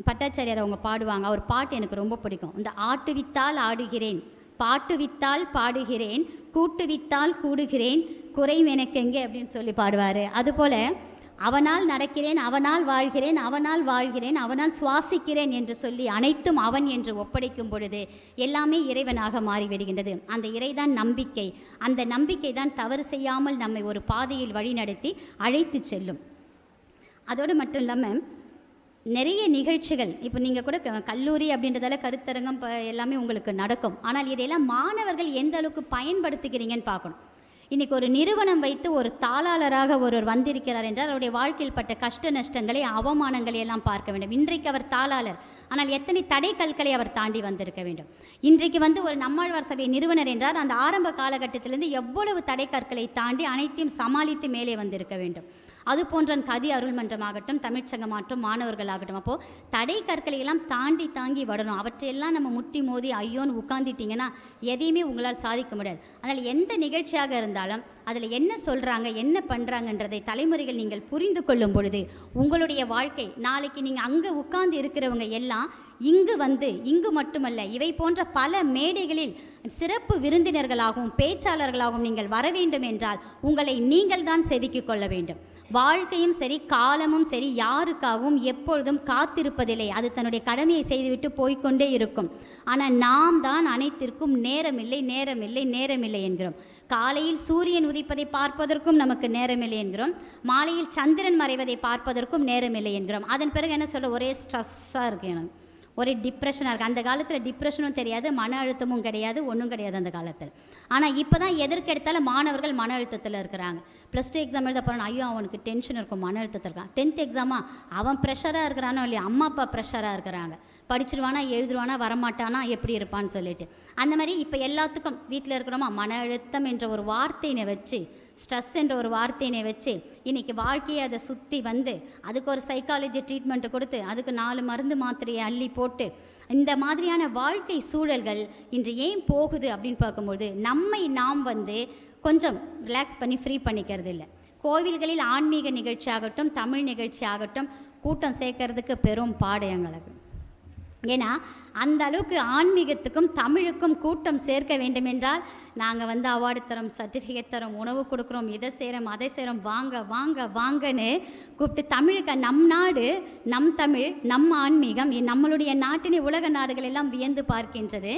பட்டாச்சாரியார் அவங்க பாடுவாங்க, அவர் பாட்டு எனக்கு ரொம்ப பிடிக்கும். இந்த ஆட்டுவித்தால் ஆடுகிறேன், பாட்டுவித்தால் பாடுகிறேன், கூட்டுவித்தால் கூடுகிறேன், குறைவெனக்கெங்கே அப்படின்னு சொல்லி பாடுவார். அதுபோல் அவனால் நடக்கிறேன், அவனால் வாழ்கிறேன், அவனால் வாழ்கிறேன், அவனால் சுவாசிக்கிறேன் என்று சொல்லி அனைத்தும் அவன் என்று ஒப்படைக்கும் பொழுது எல்லாமே இறைவனாக மாறிவிடுகின்றது. அந்த இறைதான் நம்பிக்கை. அந்த நம்பிக்கை தான் தவறு செய்யாமல் நம்மை ஒரு பாதையில் வழிநடத்தி அழைத்து செல்லும். அதோடு மட்டும் இல்லாமல் நிறைய நிகழ்ச்சிகள், இப்போ நீங்கள் கூட கல்லூரி அப்படின்றதால கருத்தரங்கம் எல்லாமே உங்களுக்கு நடக்கும். ஆனால் இதையெல்லாம் மாணவர்கள் எந்த அளவுக்கு பயன்படுத்துகிறீங்கன்னு பார்க்கணும். இன்றைக்கி ஒரு நிறுவனம் வைத்து ஒரு தாளாளராக ஒருவர் வந்திருக்கிறார் என்றால் அவருடைய வாழ்க்கையில் பட்ட கஷ்ட நஷ்டங்களை, அவமானங்களை எல்லாம் பார்க்க வேண்டும். இன்றைக்கு அவர் தாளாளர், ஆனால் எத்தனை தடை கற்களை அவர் தாண்டி வந்திருக்க வேண்டும். இன்றைக்கு ஒரு நம்மாழ்வார் சபை நிறுவனர் என்றால் அந்த ஆரம்ப காலகட்டத்திலிருந்து எவ்வளவு தடை கற்களை தாண்டி அனைத்தையும் சமாளித்து மேலே வந்திருக்க வேண்டும். அது போன்ற கதி அருள்மன்றமாகட்டும், தமிழ்ச்சங்கமாகட்டும், மாணவர்களாகட்டும், அப்போது தடை கற்களை எல்லாம் தாங்கி வரணும். அவற்றையெல்லாம் நம்ம முட்டி மோதி ஐயோன்னு உட்கார்ந்துட்டிங்கன்னா எதையுமே உங்களால் சாதிக்க முடியாது. அதனால் எந்த நிகழ்ச்சியாக இருந்தாலும் அதில் என்ன சொல்கிறாங்க, என்ன பண்ணுறாங்கன்றதை தலைமுறைகள் நீங்கள் புரிந்து கொள்ளும் பொழுது உங்களுடைய வாழ்க்கை நாளைக்கு நீங்கள் அங்கே உட்கார்ந்து இருக்கிறவங்க எல்லாம் இங்கு மட்டுமல்ல, இவை போன்ற பல மேடைகளில் சிறப்பு விருந்தினர்களாகவும் பேச்சாளர்களாகவும் நீங்கள் வர வேண்டும் என்றால் உங்களை நீங்கள் தான் செதுக்கிக் கொள்ள வேண்டும். வாழ்க்கையும் சரி, காலமும் சரி, யாருக்காகவும் எப்பொழுதும் காத்திருப்பதில்லை. அது தன்னுடைய கடமையை செய்துவிட்டு போய்கொண்டே இருக்கும். ஆனால் நாம் தான் அனைத்திற்கும் நேரமில்லை என்கிறோம். காலையில் சூரியன் உதிப்பதை பார்ப்பதற்கும் நமக்கு நேரமில்லை என்கிறோம், மாலையில் சந்திரன் மறைவதை பார்ப்பதற்கும் நேரமில்லை என்கிறோம். அதன் பிறகு என்ன சொல்ல, ஒரே ஸ்ட்ரெஸ்ஸாக இருக்குது, எனக்கு ஒரே டிப்ரெஷனாக இருக்குது. அந்த காலத்தில் டிப்ரெஷனும் தெரியாது, மன அழுத்தமும் கிடையாது, ஒன்றும் கிடையாது அந்த காலத்தில். ஆனால் இப்போ தான் எதற்கெடுத்தாலும் மாணவர்கள் மன அழுத்தத்தில் இருக்கிறாங்க. +2 எக்ஸாம் எழுத போகிறான், ஐயோ அவனுக்கு டென்ஷன் இருக்கும், மன அழுத்தத்தில் இருக்கான். 10th எக்ஸாமா அவன் ப்ரெஷராக இருக்கிறானோ இல்லையா, அம்மா அப்பா ப்ரெஷராக இருக்கிறாங்க, படிச்சிருவானா எழுதுருவானா வரமாட்டானா எப்படி இருப்பான்னு சொல்லிட்டு. அந்த மாதிரி இப்போ எல்லாத்துக்கும் வீட்டில் இருக்கிறோமா, மன அழுத்தம் என்ற ஒரு வார்த்தையினை வச்சு, ஸ்ட்ரெஸ் என்ற ஒரு வார்த்தையினை வச்சு இன்றைக்கி வாழ்க்கையை அதை சுற்றி வந்து அதுக்கு ஒரு சைக்காலஜி ட்ரீட்மெண்ட்டு கொடுத்து அதுக்கு 4 மருந்து மாத்திரையை அள்ளி போட்டு இந்த மாதிரியான வாழ்க்கை சூழல்கள் இன்று ஏன் போகுது அப்படின்னு பார்க்கும்போது, நம்மை நாம் வந்து கொஞ்சம் ரிலாக்ஸ் பண்ணி ஃப்ரீ பண்ணிக்கிறது இல்லை. கோவில்களில் ஆன்மீக நிகழ்ச்சி ஆகட்டும், தமிழ் நிகழ்ச்சி ஆகட்டும், கூட்டம் சேர்க்கறதுக்கு பெரும் பாடு எங்களுக்கு. ஏன்னா அந்த அளவுக்கு ஆன்மீகத்துக்கும் தமிழுக்கும் கூட்டம் சேர்க்க வேண்டும் என்றால் நாங்கள் வந்து அவார்டு தரோம், சர்டிஃபிகேட் தரோம், உணவு கொடுக்குறோம், இதை செய்கிறோம் அதை செய்கிறோம், வாங்க வாங்க வாங்கன்னு கூப்பிட்டு தமிழுக்கு நம் நாடு, நம் தமிழ், நம் ஆன்மீகம், நம்மளுடைய நாட்டினை உலக நாடுகள் எல்லாம் வியந்து பார்க்கின்றது.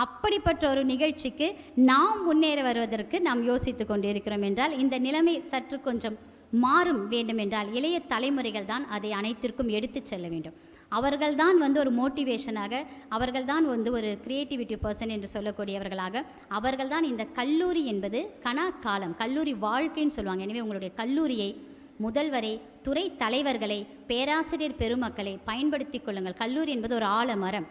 அப்படிப்பட்ட ஒரு நிகழ்ச்சிக்கு நாம் முன்னேற வருவதற்கு நாம் யோசித்து கொண்டு இருக்கிறோம் என்றால் இந்த நிலைமை சற்று கொஞ்சம் மாறும் வேண்டும் என்றால் இளைய தலைமுறைகள் தான் அதை அனைத்திற்கும் எடுத்து செல்ல வேண்டும். அவர்கள்தான் வந்து ஒரு மோட்டிவேஷனாக, அவர்கள்தான் வந்து ஒரு கிரியேட்டிவிட்டி பர்சன் என்று சொல்லக்கூடியவர்களாக, அவர்கள்தான் இந்த கல்லூரி என்பது கணக்காலம், கல்லூரி வாழ்க்கைன்னு சொல்லுவாங்க. எனவே உங்களுடைய கல்லூரியை, முதல்வரை, துறை தலைவர்களை, பேராசிரியர் பெருமக்களை பயன்படுத்தி கொள்ளுங்கள். கல்லூரி என்பது ஒரு ஆலமரம்.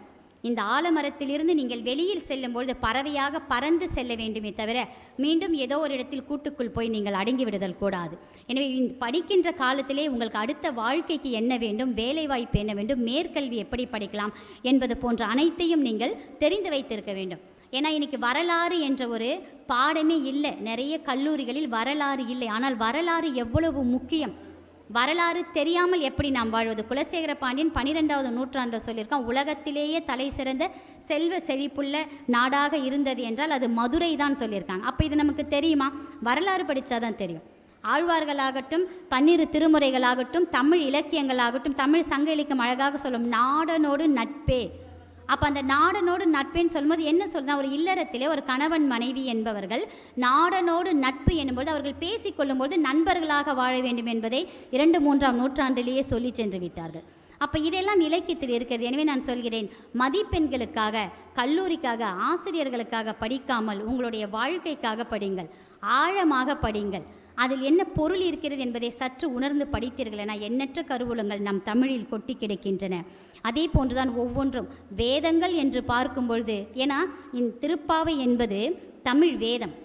இந்த ஆலமரத்திலிருந்து நீங்கள் வெளியில் செல்லும்பொழுது பறவையாக பறந்து செல்ல வேண்டுமே தவிர மீண்டும் ஏதோ ஒரு இடத்தில் கூட்டுக்குள் போய் நீங்கள் அடங்கி விடுதல் கூடாது. எனவே படிக்கின்ற காலத்திலே உங்களுக்கு அடுத்த வாழ்க்கைக்கு என்ன வேண்டும், வேலைவாய்ப்பு என்ன வேண்டும், மேற்கல்வி எப்படி படிக்கலாம் என்பது போன்ற அனைத்தையும் நீங்கள் தெரிந்து வைத்திருக்க வேண்டும். ஏன்னா இன்றைக்கி வரலாறு என்ற ஒரு பாடமே இல்லை, நிறைய கல்லூரிகளில் வரலாறு இல்லை. ஆனால் வரலாறு எவ்வளவு முக்கியம், வரலாறு தெரியாமல் எப்படி நாம் வாழ்வது. குலசேகர பாண்டியன் 12வது நூற்றாண்டு சொல்லியிருக்கான், உலகத்திலேயே தலை சிறந்த செல்வ செழிப்புள்ள நாடாக இருந்தது என்றால் அது மதுரை தான் சொல்லியிருக்காங்க. அப்போ இது நமக்கு தெரியுமா? வரலாறு படித்தாதான் தெரியும். ஆழ்வார்களாகட்டும், 12 திருமுறைகளாகட்டும், தமிழ் இலக்கியங்களாகட்டும், தமிழ் சங்க இலக்கியம் அழகாக சொல்லும் நாடனோடு நட்பே. அப்போ அந்த நாடனோடு நட்பேன்னு சொல்லும்போது என்ன சொல்லுதான், ஒரு இல்லறத்திலே ஒரு கணவன் மனைவி என்பவர்கள் நாடனோடு நட்பு என்னும்போது அவர்கள் பேசிக்கொள்ளும்போது நண்பர்களாக வாழ வேண்டும் என்பதை 2, 3ஆம் நூற்றாண்டிலேயே சொல்லி சென்று விட்டார்கள். அப்போ இதெல்லாம் இலக்கியத்தில் இருக்கிறது. எனவே நான் சொல்கிறேன், மதிப்பெண்களுக்காக, கல்லூரிக்காக, ஆசிரியர்களுக்காக படிக்காமல் உங்களுடைய வாழ்க்கைக்காக படிங்கள், ஆழமாக படிங்கள். அதில் என்ன பொருள் இருக்கிறது என்பதை சற்று உணர்ந்து படித்தீர்கள் என எண்ணற்ற கருவூலங்கள் நம் தமிழில் கொட்டி கிடக்கின்றன. அதே போன்றுதான் ஒவ்வொன்றும் வேதங்கள் என்று பார்க்கும் பொழுது, ஏன்னா இந்த திருப்பாவை என்பது தமிழ் வேதம்,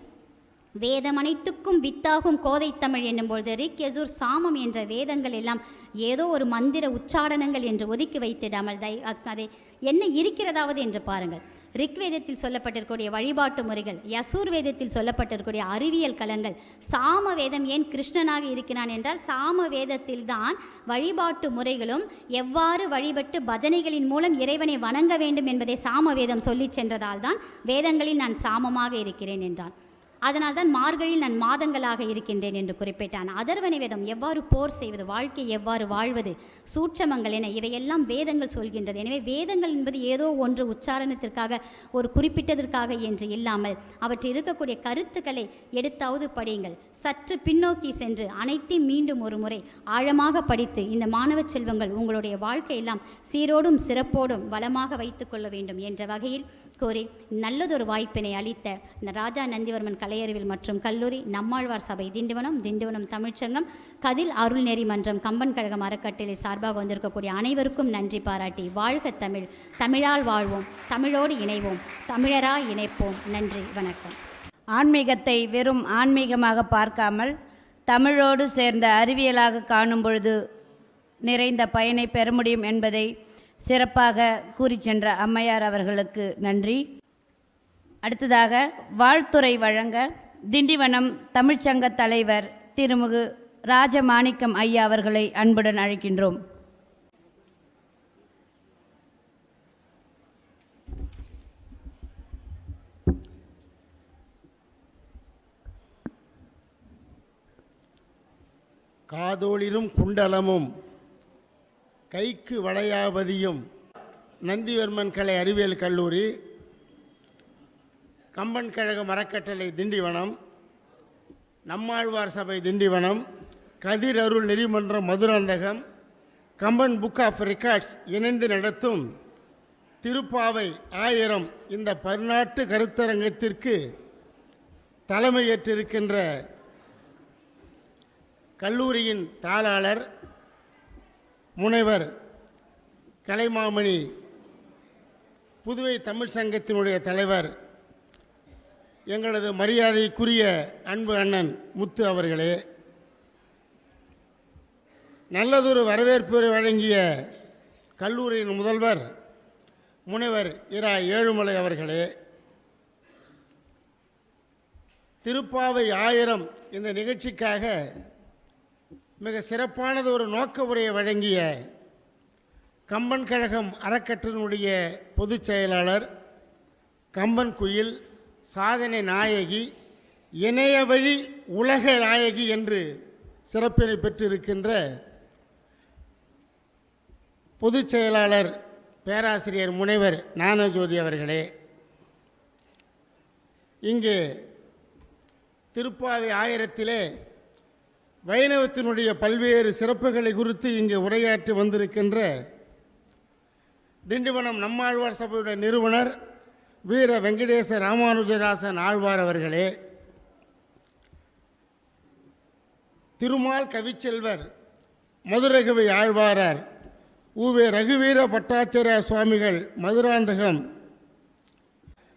வேதம் அனைத்துக்கும் வித்தாகும் கோதை தமிழ் என்னும்பொழுது ரிக், யசுர், சாமம் என்ற வேதங்கள் எல்லாம் ஏதோ ஒரு மந்திர உச்சாரணங்கள் என்று ஒதுக்கி வைத்திடாமல் அதை என்ன இருக்கிறதாவது என்று பாருங்கள். ரிக் வேதத்தில் சொல்லப்பட்டிருக்கூடிய வழிபாட்டு முறைகள், யசூர் வேதத்தில் சொல்லப்பட்டிருக்கூடிய அறிவியல் களங்கள், சாம வேதம் ஏன் கிருஷ்ணனாக இருக்கிறான் என்றால் சாம வேதத்தில் தான் வழிபாட்டு முறைகளும் எவ்வாறு வழிபட்டு பஜனைகளின் மூலம் இறைவனை வணங்க வேண்டும் என்பதை சாம வேதம் சொல்லி சென்றதால் தான் வேதங்களில் நான் சாமமாக இருக்கிறேன் என்றான். அதனால்தான் மார்கழியில் நான் மாதங்களாக இருக்கின்றேன் என்று குறிப்பிட்டான். அதர்வண வேதம் எவ்வாறு போர் செய்வது, வாழ்க்கை எவ்வாறு வாழ்வது, சூட்சமங்கள் என இவையெல்லாம் வேதங்கள் சொல்கின்றது. எனவே வேதங்கள் என்பது ஏதோ ஒன்று உச்சாரணத்திற்காக, ஒரு குறிப்பிட்டதற்காக என்று இல்லாமல் அவற்றில் இருக்கக்கூடிய கருத்துக்களை எடுத்தாவது படியுங்கள். சற்று பின்னோக்கி சென்று அனைத்தையும் மீண்டும் ஒரு முறை ஆழமாக படித்து இந்த மாணவ செல்வங்கள் உங்களுடைய வாழ்க்கையெல்லாம் சீரோடும் சிறப்போடும் வளமாக வைத்து கொள்ள வேண்டும் என்ற வகையில் கோரி நல்லதொரு வாய்ப்பினை அளித்த ராஜா நந்திவர்மன் கலையறிவியல் மற்றும் கல்லூரி, நம்மாழ்வார் சபை திண்டிவனம் தமிழ்ச்சங்கம், கதில் அருள்நெறி மன்றம், கம்பன் கழகம் அறக்கட்டளை சார்பாக வந்திருக்கக்கூடிய அனைவருக்கும் நன்றி பாராட்டி, வாழ்க தமிழ், தமிழால் வாழ்வோம், தமிழோடு இணைவோம், தமிழராய் இணைப்போம். நன்றி, வணக்கம். ஆன்மீகத்தை வெறும் ஆன்மீகமாக பார்க்காமல் தமிழோடு சேர்ந்த அறிவியலாக காணும் பொழுது நிறைந்த பயனை பெற முடியும் என்பதை சிறப்பாக கூறி சென்ற அம்மையார் அவர்களுக்கு நன்றி. அடுத்ததாக வாழ்த்துரை வழங்க திண்டிவனம் தமிழ்ச்சங்க தலைவர் திருமிகு ராஜமாணிக்கம் ஐயா அவர்களை அன்புடன் அழைக்கின்றோம். காதோளிரும் குண்டலமும் கைக்கு வளையாபதியும் நந்திவர்மன் கலை அறிவியல் கல்லூரி, கம்பன் கழகம் அறக்கட்டளை திண்டிவனம், நம்மாழ்வார் சபை திண்டிவனம், கதிர் அருள் நெறிமன்றம் Madurantakam, Kamban book of records இணைந்து நடத்தும் திருப்பாவை 1000 இந்த பன்னாட்டு கருத்தரங்கத்திற்கு தலைமையேற்றிருக்கின்ற கல்லூரியின் தாளாளர் முனைவர் கலைமாமணி, புதுவை தமிழ் சங்கத்தினுடைய தலைவர், எங்களது மரியாதைக்குரிய அன்பு அண்ணன் முத்து அவர்களே, நல்லதொரு வரவேற்பு வழங்கிய கல்லூரியின் முதல்வர் முனைவர் இரா ஏழுமலை அவர்களே, திருப்பாவை 1000 இந்த நிகழ்ச்சிக்காக மிக சிறப்பானது ஒரு நோக்க உரையை வழங்கிய கம்பன் கழகம் அறக்கட்டளையினுடைய பொதுச் செயலாளர், கம்பன் குயில், சாதனை நாயகி, இணைய வழி உலக நாயகி என்று சிறப்பினை பெற்றிருக்கின்ற பொதுச் செயலாளர் பேராசிரியர் முனைவர் ஞானஜோதி அவர்களே, இங்கே திருப்பாவை 1000 வைணவத்தினுடைய பல்வேறு சிறப்புகளை குறித்து இங்கே உரையாற்றி வந்திருக்கின்ற திண்டிவனம் நம்மாழ்வார் சபையுடைய நிறுவனர் வீர வெங்கடேச ராமானுஜதாசன் ஆழ்வார் அவர்களே, திருமால் கவிச்செல்வர் மதுரகவி ஆழ்வாரார் ஊவே ரகுவீர பட்டாச்சாரிய சுவாமிகள் மதுராந்தகம்,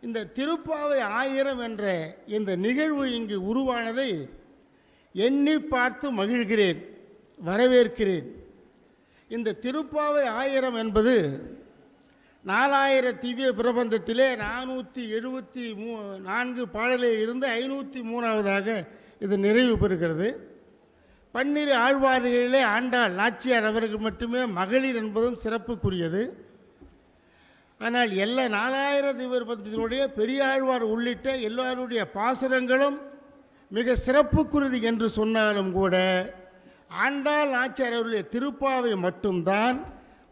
இந்த திருப்பாவை 1000 என்ற இந்த நிகழ்வு இங்கு உருவானதை எண்ணி பார்த்து மகிழ்கிறேன், வரவேற்கிறேன். இந்த திருப்பாவை 1000 என்பது 4000 திவ்ய பிரபந்தத்திலே 474 பாடலே இருந்து 503ஆவதாக இது நிறைவு பெறுகிறது. பன்னிரு ஆழ்வார்களிலே ஆண்டாள் நாச்சியார் அவர்கள் மட்டுமே மகளிர் என்பதும் சிறப்புக்குரியது. ஆனால் எல்லா 4000 திவ்ய பிரபந்தத்தினுடைய பெரியாழ்வார் உள்ளிட்ட எல்லாருடைய பாசுரங்களும் மிக சிறப்புக்குரியது என்று சொன்னாலும் கூட ஆண்டாள் நாச்சியார் அவருடைய திருப்பாவை மட்டும்தான்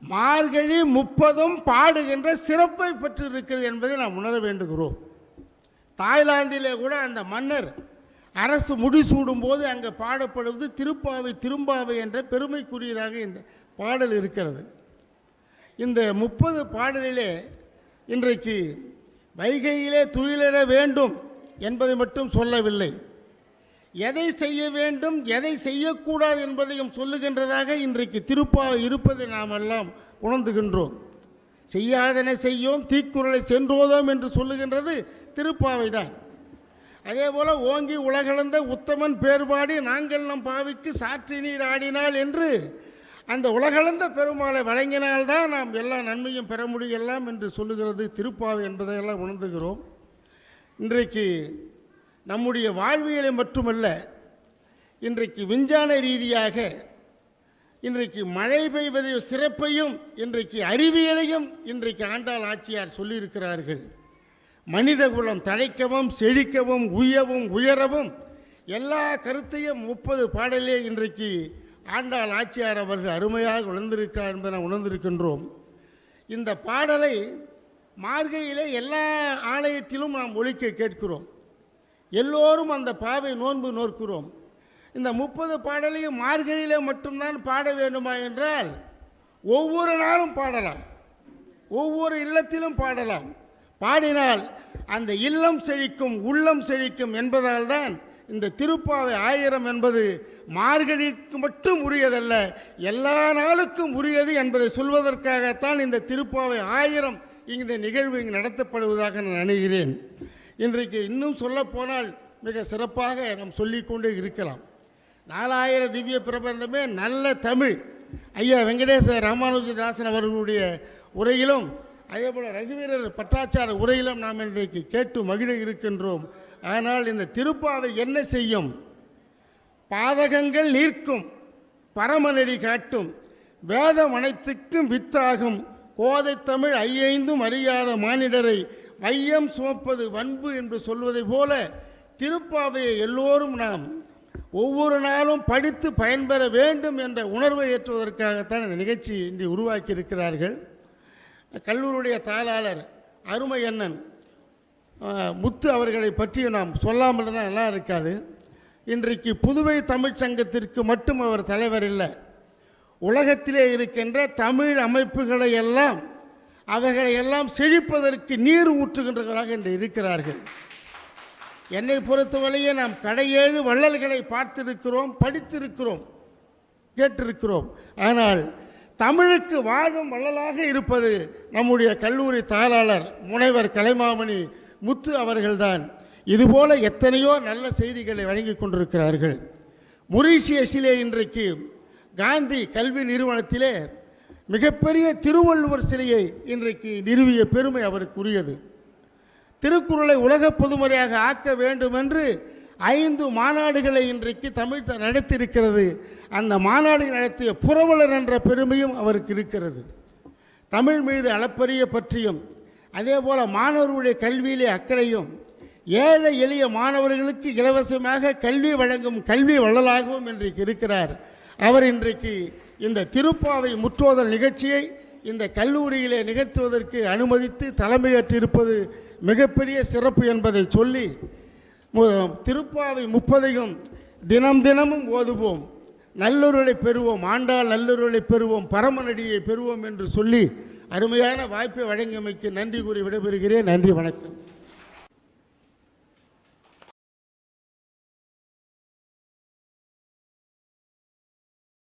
மார்கழி 30 பாடுகின்ற சிறப்பை பெற்றிருக்கிறது என்பதை நாம் உணர வேண்டுகிறோம். தாய்லாந்திலே கூட அந்த மன்னர் அரசு முடிசூடும் போது அங்கே பாடப்படுவது திருப்பாவை திரும்பாவை என்ற பெருமைக்குரியதாக இந்த பாடல் இருக்கிறது. இந்த 30 பாடலிலே இன்றைக்கு வைகையிலே துயிலிட வேண்டும் என்பதை மட்டும் சொல்லவில்லை, எதை செய்ய வேண்டும் எதை செய்யக்கூடாது என்பதையும் சொல்லுகின்றதாக இன்றைக்கு திருப்பாவை இருப்பதை நாம் எல்லாம் உணர்ந்துகின்றோம். செய்யாதன செய்யோம் தீக்குறளை சென்றோதோம் என்று சொல்லுகின்றது திருப்பாவை தான். அதே போல் ஓங்கி உலகளந்த உத்தமன் பேர்பாடி நாங்கள் நம் பாவிக்கு சாற்றி நீர் ஆடினாள் என்று அந்த உலகளந்த பெருமாளை வழங்கினால்தான் நாம் எல்லா நன்மையும் பெற முடியலாம் என்று சொல்லுகிறது திருப்பாவை என்பதையெல்லாம் உணர்ந்துகிறோம். இன்றைக்கு நம்முடைய வாழ்வியலை மட்டுமல்ல, இன்றைக்கு விஞ்ஞான ரீதியாக இன்றைக்கு மழை பெய்வதை சிறப்பையும் இன்றைக்கு அறிவியலையும் இன்றைக்கு ஆண்டாள் ஆட்சியார் சொல்லியிருக்கிறார்கள். மனித குலம் தழைக்கவும் செழிக்கவும் உயவும் உயரவும் எல்லா கருத்தையும் 30 பாடலே இன்றைக்கு ஆண்டாள் ஆட்சியார் அவர்கள் அருமையாக உணர்ந்திருக்கிறார் என்பதை நாம் உணர்ந்திருக்கின்றோம். இந்த பாடலை மார்கழியிலே எல்லா ஆலயத்திலும் நாம் ஒலிக்க கேட்கிறோம். எல்லோரும் அந்த பாவை நோன்பு நோக்கிறோம். இந்த 30 பாடலையும் மார்கழியிலே மட்டும்தான் பாட வேண்டுமா என்றால் ஒவ்வொரு நாளும் பாடலாம், ஒவ்வொரு இல்லத்திலும் பாடலாம். பாடினால் அந்த இல்லம் செழிக்கும் உள்ளம் செழிக்கும் என்பதால் தான் இந்த திருப்பாவை 1000 என்பது மார்கழிக்கு மட்டும் உரியதல்ல, எல்லா நாளுக்கும் உரியது என்பதை சொல்வதற்காகத்தான் இந்த திருப்பாவை 1000 இந்த நிகழ்வு இங்கு நடத்தப்படுவதாக நான் நினைக்கிறேன். இன்றைக்கு இன்னும் சொல்லப்போனால் மிக சிறப்பாக நாம் சொல்லிக்கொண்டே இருக்கலாம். 4000 திவ்ய பிரபந்தமே நல்ல தமிழ். ஐயா வெங்கடேச ராமானுஜதாசன் அவர்களுடைய உரையிலும் அதேபோல் ரகுவீரர் பட்டாச்சார உரையிலும் நாம் இன்றைக்கு கேட்டு மகிழ இருக்கின்றோம். ஆனால் இந்த திருப்பாவை என்ன செய்யும்? பாதகங்கள் நீர்க்கும், பரமநெறி காட்டும், வேதம் அனைத்துக்கும் வித்தாகும், கோதை தமிழ் ஐயைந்தும் அறியாத மானிடரை வையம் சுமப்பது வன்பு என்று சொல்வதை போல திருப்பாவையை எல்லோரும் நாம் ஒவ்வொரு நாளும் படித்து பயன்பெற வேண்டும் என்ற உணர்வை ஏற்றுவதற்காகத்தான் இந்த நிகழ்ச்சி இன்று உருவாக்கி இருக்கிறார்கள். கல்லூரியுடைய தாளாளர் அருமை அண்ணன் முத்து அவர்களை பற்றி நாம் சொல்லாமல் தான் நல்லா இருக்காது. இன்றைக்கு புதுவை தமிழ்ச் சங்கத்திற்கு மட்டும் அவர் தலைவர் இல்லை, உலகத்திலே இருக்கின்ற தமிழ் அமைப்புகளை எல்லாம் அவைகளை எல்லாம் செழிப்பதற்கு நீர் ஊற்றுகின்றவராக இன்று இருக்கிறார்கள். என்னை பொறுத்தவரையே நாம் கடையேழு வள்ளல்களை பார்த்திருக்கிறோம், படித்திருக்கிறோம், கேட்டிருக்கிறோம். ஆனால் தமிழுக்கு வாழும் வள்ளலாக இருப்பது நம்முடைய கல்லூரி தாளாளர் முனைவர் கலைமாமணி முத்து அவர்கள்தான். இதுபோல எத்தனையோ நல்ல செய்திகளை வழங்கி கொண்டிருக்கிறார்கள். மொரீஷியஸிலே இன்றைக்கு காந்தி கல்வி நிறுவனத்திலே மிகப்பெரிய திருவள்ளுவர் சிலையை இன்றைக்கு நிறுவிய பெருமை அவருக்குரியது. திருக்குறளை உலக பொதுமறையாக ஆக்க வேண்டும் என்று 5 மாநாடுகளை இன்றைக்கு தமிழ் நடத்தியிருக்கிறது. அந்த மாநாடு நடத்திய புரவலர் என்ற பெருமையும் அவருக்கு இருக்கிறது. தமிழ் மீது அளப்பரிய பற்றியும் அதே போல் மாணவர்களுடைய கல்வியிலே அக்கறையும் ஏழை எளிய மாணவர்களுக்கு இலவசமாக கல்வி வழங்கும் கல்வி வள்ளலாகவும் இன்றைக்கு இருக்கிறார். அவர் இன்றைக்கு இந்த திருப்பாவை முற்றோதல் நிகழ்ச்சியை இந்த கல்லூரியிலே நிகழ்த்துவதற்கு அனுமதித்து தலைமையேற்றிருப்பது மிகப்பெரிய சிறப்பு என்பதை சொல்லி, திருப்பாவை 30ஐயும் தினம் தினமும் ஓதுவோம், நல்லொருளை பெறுவோம், ஆண்டாள் நல்லொருளை பெறுவோம், பரமநடியை பெறுவோம் என்று சொல்லி அருமையான வாய்ப்பை வழங்கியமைக்கு நன்றி கூறி விடைபெறுகிறேன். நன்றி, வணக்கம்.